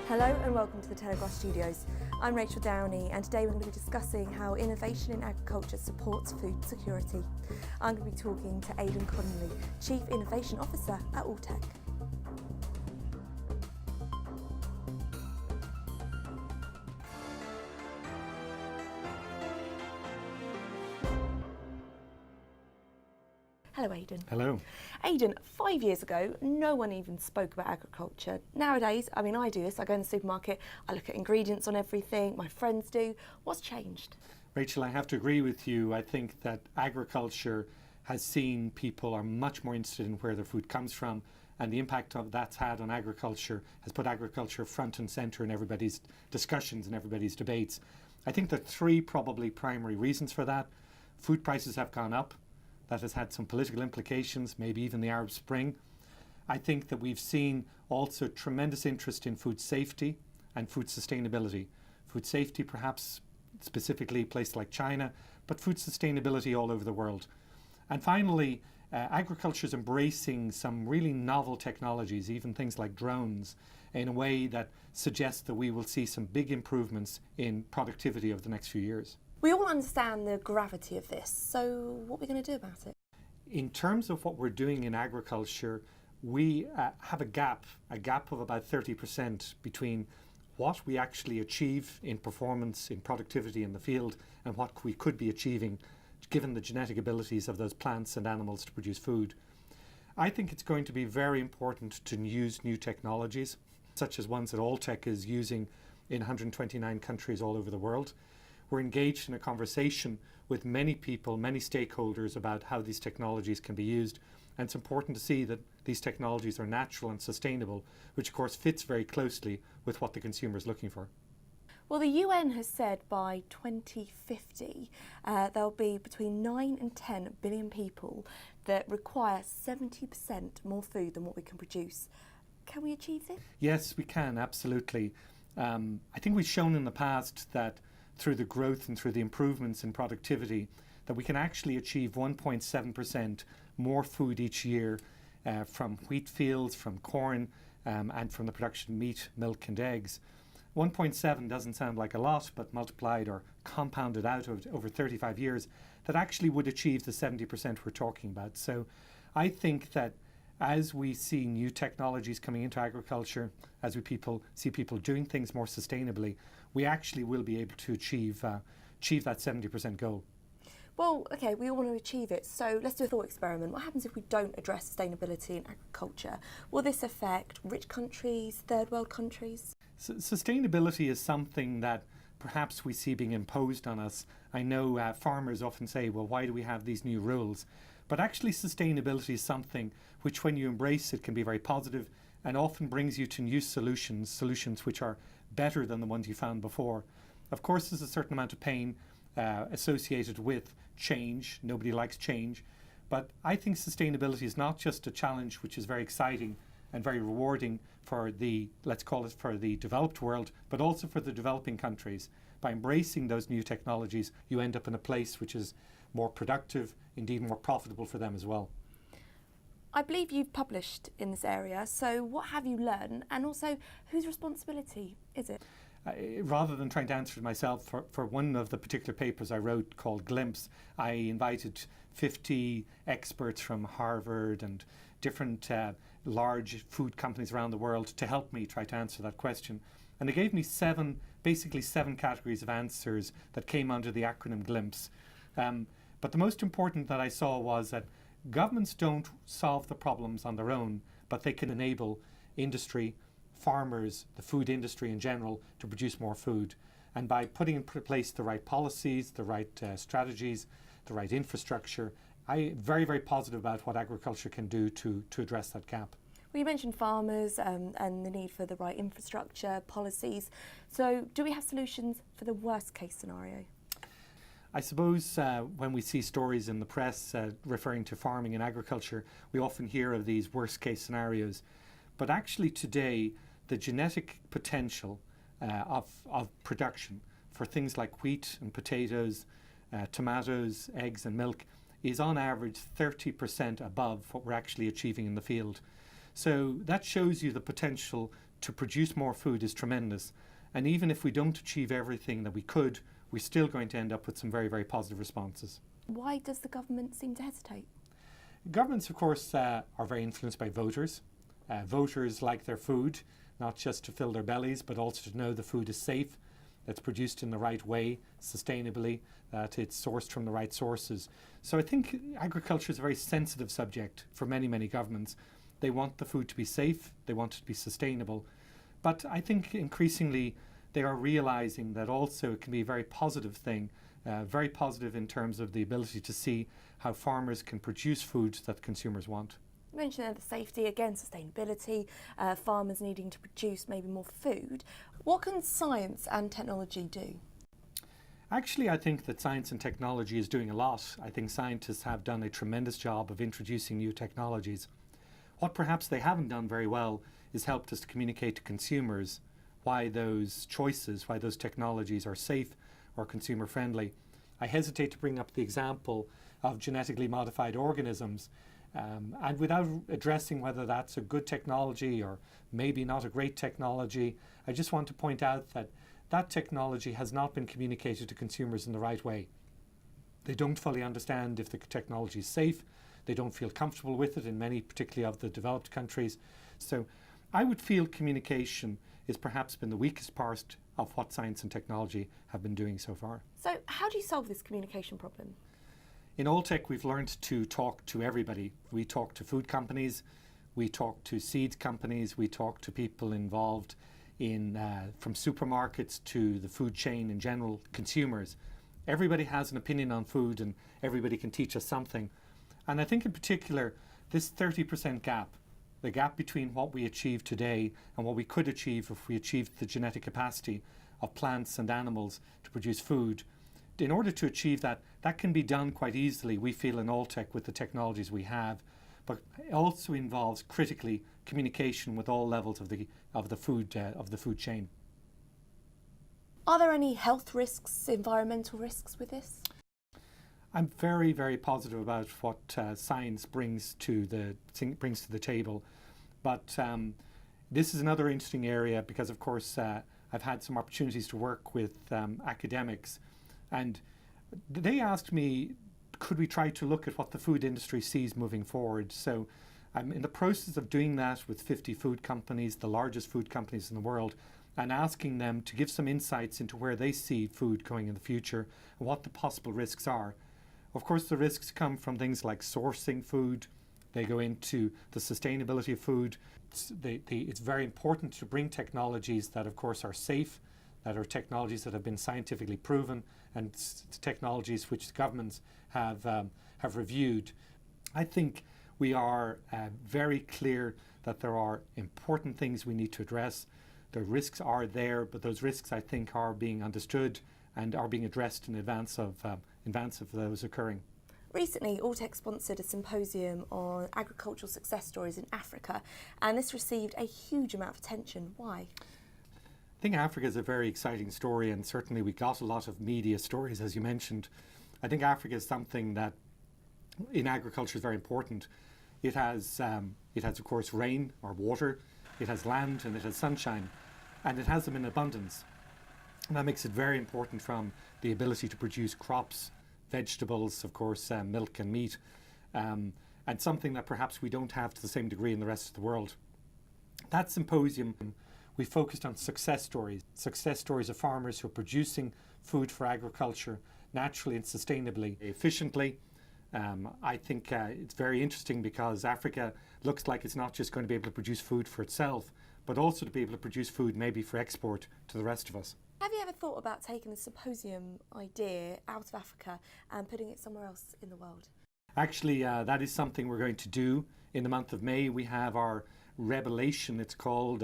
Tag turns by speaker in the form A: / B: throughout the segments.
A: Hello and welcome to the Telegraph Studios. I'm Rachel Downey and today we're going to be discussing how innovation in agriculture supports food security. I'm going to be talking to Aidan Connolly, Chief Innovation Officer at Alltech. Hello Aidan.
B: Hello.
A: Aidan, 5 years ago, no one even spoke about agriculture. Nowadays, I do this, I go in the supermarket, I look at ingredients on everything, my friends do. What's changed?
B: Rachel, I have to agree with you. I think that agriculture has seen people are much more interested in where their food comes from, and the impact of that's had on agriculture has put agriculture front and centre in everybody's discussions and everybody's debates. I think there are three probably primary reasons for that. Food prices have gone up. That has had some political implications, maybe even the Arab Spring. I think that we've seen also tremendous interest in food safety and food sustainability. Food safety perhaps specifically places like China, but food sustainability all over the world. And finally, agriculture is embracing some really novel technologies, even things like drones, in a way that suggests that we will see some big improvements in productivity over the next few years.
A: We all understand the gravity of this, so what are we going to do about it?
B: In terms of what we're doing in agriculture, we have a gap of about 30% between what we actually achieve in performance, in productivity in the field, and what we could be achieving given the genetic abilities of those plants and animals to produce food. I think it's going to be very important to use new technologies, such as ones that Alltech is using in 129 countries all over the world. We're engaged in a conversation with many people, many stakeholders about how these technologies can be used. And it's important to see that these technologies are natural and sustainable, which of course fits very closely with what the consumer is looking for.
A: Well, the UN has said by 2050 there'll be between 9 and 10 billion people that require 70% more food than what we can produce. Can we achieve this?
B: Yes, we can, absolutely. I think we've shown in the past that through the growth and through the improvements in productivity, that we can actually achieve 1.7% more food each year from wheat fields, from corn, and from the production of meat, milk and eggs. 1.7 doesn't sound like a lot, but multiplied or compounded out over 35 years, that actually would achieve the 70% we're talking about. So I think that as we see new technologies coming into agriculture, as we see people doing things more sustainably, we actually will be able to achieve that 70% goal.
A: Well, okay, we all want to achieve it, so let's do a thought experiment. What happens if we don't address sustainability in agriculture? Will this affect rich countries, third world countries?
B: Sustainability is something that perhaps we see being imposed on us. I know farmers often say, well, why do we have these new rules? But actually sustainability is something which, when you embrace it, can be very positive and often brings you to new solutions which are better than the ones you found before. Of course, there's a certain amount of pain associated with change. Nobody likes change. But I think sustainability is not just a challenge which is very exciting and very rewarding for the, let's call it, for the developed world, but also for the developing countries. By embracing those new technologies, you end up in a place which is more productive, indeed more profitable for them as well.
A: I believe you've published in this area, so what have you learned, and also whose responsibility is it?
B: Rather than trying to answer it myself, for one of the particular papers I wrote called Glimpse, I invited 50 experts from Harvard and different large food companies around the world to help me try to answer that question. And they gave me basically seven categories of answers that came under the acronym Glimpse. But the most important that I saw was that governments don't solve the problems on their own, but they can enable industry, farmers, the food industry in general, to produce more food. And by putting in place the right policies, the right strategies, the right infrastructure, I'm very, very positive about what agriculture can do to address that gap.
A: Well, you mentioned farmers and the need for the right infrastructure, policies. So do we have solutions for the worst case scenario?
B: I suppose when we see stories in the press referring to farming and agriculture, we often hear of these worst case scenarios. But actually today, the genetic potential of production for things like wheat and potatoes, tomatoes, eggs and milk is on average 30% above what we're actually achieving in the field. So that shows you the potential to produce more food is tremendous. And even if we don't achieve everything that we could, we're still going to end up with some very, very positive responses.
A: Why does the government seem to hesitate?
B: Governments, of course, are very influenced by voters. Voters like their food, not just to fill their bellies, but also to know the food is safe, that's produced in the right way, sustainably, that it's sourced from the right sources. So I think agriculture is a very sensitive subject for many, many governments. They want the food to be safe, they want it to be sustainable. But I think increasingly they are realizing that also it can be a very positive thing, very positive in terms of the ability to see how farmers can produce food that consumers want.
A: You mentioned there the safety, again, sustainability, farmers needing to produce maybe more food. What can science and technology do?
B: Actually, I think that science and technology is doing a lot. I think scientists have done a tremendous job of introducing new technologies. What perhaps they haven't done very well is helped us to communicate to consumers why those choices, why those technologies are safe or consumer friendly. I hesitate to bring up the example of genetically modified organisms, and without addressing whether that's a good technology or maybe not a great technology, I just want to point out that that technology has not been communicated to consumers in the right way. They don't fully understand if the technology is safe. They don't feel comfortable with it in many, particularly of the developed countries. So I would feel communication has perhaps been the weakest part of what science and technology have been doing so far.
A: So how do you solve this communication problem?
B: In Alltech, we've learned to talk to everybody. We talk to food companies, we talk to seed companies, we talk to people involved in from supermarkets to the food chain in general, consumers. Everybody has an opinion on food and everybody can teach us something. And I think in particular, this 30% gap, the gap between what we achieve today and what we could achieve if we achieved the genetic capacity of plants and animals to produce food, in order to achieve that, that can be done quite easily, we feel in Alltech with the technologies we have, but it also involves critically communication with all levels of the food chain.
A: Are there any health risks, environmental risks with this?
B: I'm very, very positive about what science brings to the table, but this is another interesting area because, of course, I've had some opportunities to work with academics, and they asked me, could we try to look at what the food industry sees moving forward? So I'm in the process of doing that with 50 food companies, the largest food companies in the world, and asking them to give some insights into where they see food going in the future and what the possible risks are. Of course, the risks come from things like sourcing food. They go into the sustainability of food. It's very important to bring technologies that, of course, are safe, that are technologies that have been scientifically proven, and technologies which governments have reviewed. I think we are very clear that there are important things we need to address. The risks are there, but those risks, I think, are being understood and are being addressed in advance of those occurring.
A: Recently, Alltech sponsored a symposium on agricultural success stories in Africa, and this received a huge amount of attention. Why?
B: I think Africa is a very exciting story, and certainly we got a lot of media stories, as you mentioned. I think Africa is something that in agriculture is very important. It has, of course, rain or water, it has land and it has sunshine, and it has them in abundance. And that makes it very important from the ability to produce crops, vegetables, of course, milk and meat, and something that perhaps we don't have to the same degree in the rest of the world. That symposium, we focused on success stories of farmers who are producing food for agriculture naturally and sustainably, efficiently. I think it's very interesting because Africa looks like it's not just going to be able to produce food for itself, but also to be able to produce food maybe for export to the rest of us.
A: Have you ever thought about taking the symposium idea out of Africa and putting it somewhere else in the world?
B: Actually, that is something we're going to do. In the month of May, we have our Revelation, it's called.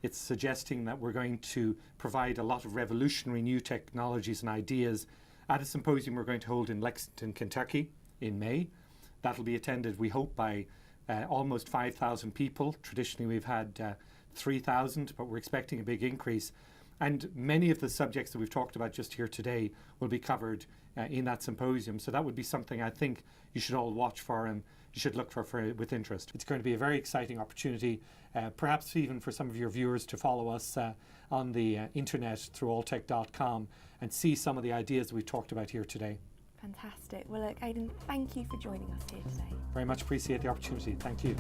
B: It's suggesting that we're going to provide a lot of revolutionary new technologies and ideas at a symposium we're going to hold in Lexington, Kentucky in May. That'll be attended, we hope, by almost 5,000 people. Traditionally, we've had 3,000, but we're expecting a big increase. And many of the subjects that we've talked about just here today will be covered in that symposium. So that would be something I think you should all watch for and you should look for with interest. It's going to be a very exciting opportunity, perhaps even for some of your viewers to follow us on the internet through alltech.com and see some of the ideas we talked about here today.
A: Fantastic. Well, look, Aidan, thank you for joining us here today.
B: Very much appreciate the opportunity. Thank you.